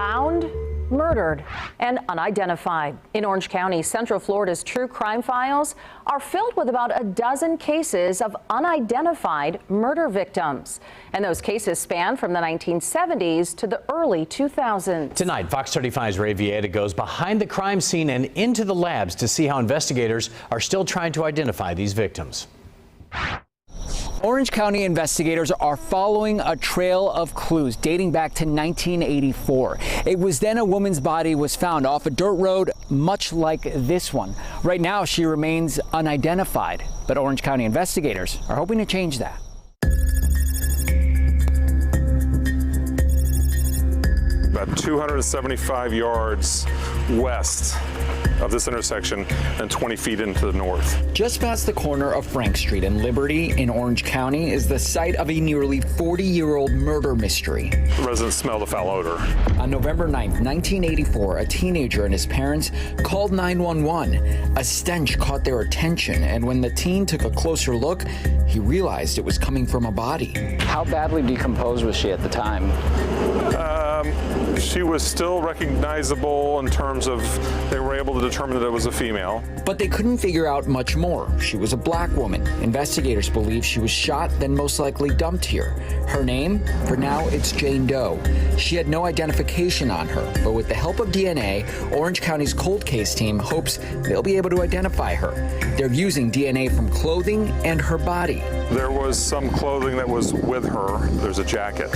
found, murdered, and unidentified. In Orange County, Central Florida's true crime files are filled with about a dozen cases of unidentified murder victims. And those cases span from the 1970s to the early 2000s. Tonight, Fox 35's Ray Vieta goes behind the crime scene and into the labs to see how investigators are still trying to identify these victims. Orange County investigators are following a trail of clues dating back to 1984. It was then a woman's body was found off a dirt road much like this one. Right now, she remains unidentified, but Orange County investigators are hoping to change that. About 275 yards west of this intersection and 20 feet into the north. Just past the corner of Frank Street and Liberty in Orange County is the site of a nearly 40-year-old murder mystery. The residents smelled a foul odor. On November 9th, 1984, a teenager and his parents called 911. A stench caught their attention, and when the teen took a closer look, he realized it was coming from a body. How badly decomposed was she at the time? She was still recognizable in terms of they were able to determine that it was a female. But they couldn't figure out much more. She was a black woman. Investigators believe she was shot, then most likely dumped here. Her name? For now, it's Jane Doe. She had no identification on her, but with the help of DNA, Orange County's cold case team hopes they'll be able to identify her. They're using DNA from clothing and her body. There was some clothing that was with her. There's a jacket.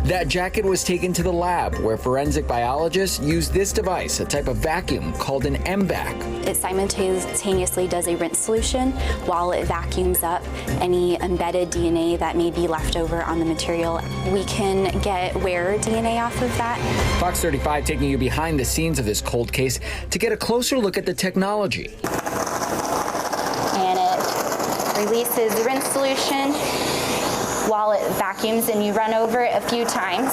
That jacket was taken to the lab, where forensic biologists use this device, a type of vacuum called an MVAC. It simultaneously does a rinse solution while it vacuums up any embedded DNA that may be left over on the material. We can get wearer DNA off of that. Fox 35 taking you behind the scenes of this cold case to get a closer look at the technology. And it releases the rinse solution while it vacuums, and you run over it a few times.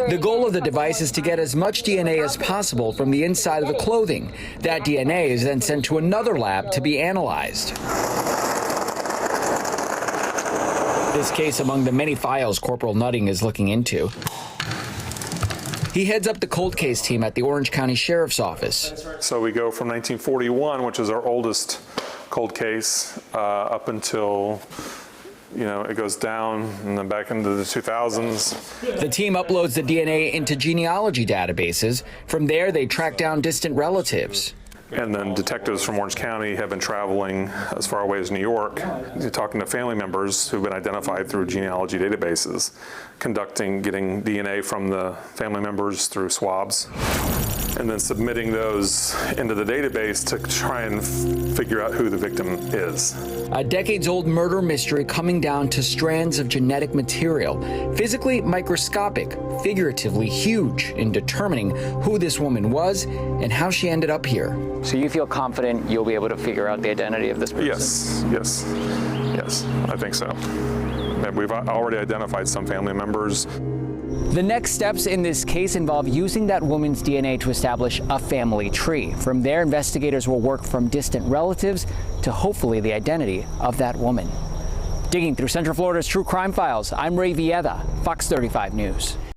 The goal of the device is to get as much DNA as possible from the inside of the clothing. That DNA is then sent to another lab to be analyzed. This case among the many files Corporal Nutting is looking into. He heads up the cold case team at the Orange County Sheriff's Office. So we go from 1941, which is our oldest cold case, up until it goes down and then back into the 2000s. The team uploads the DNA into genealogy databases. From there, they track down distant relatives. And then detectives from Orange County have been traveling as far away as New York, talking to family members who've been identified through genealogy databases, getting DNA from the family members through swabs, and then submitting those into the database to try and figure out who the victim is. A decades-old murder mystery coming down to strands of genetic material, physically microscopic, figuratively huge, in determining who this woman was and how she ended up here. So you feel confident you'll be able to figure out the identity of this person? Yes, I think so. We've already identified some family members. The next steps in this case involve using that woman's DNA to establish a family tree. From there, investigators will work from distant relatives to hopefully the identity of that woman. Digging through Central Florida's true crime files, I'm Ray Vieta, Fox 35 News.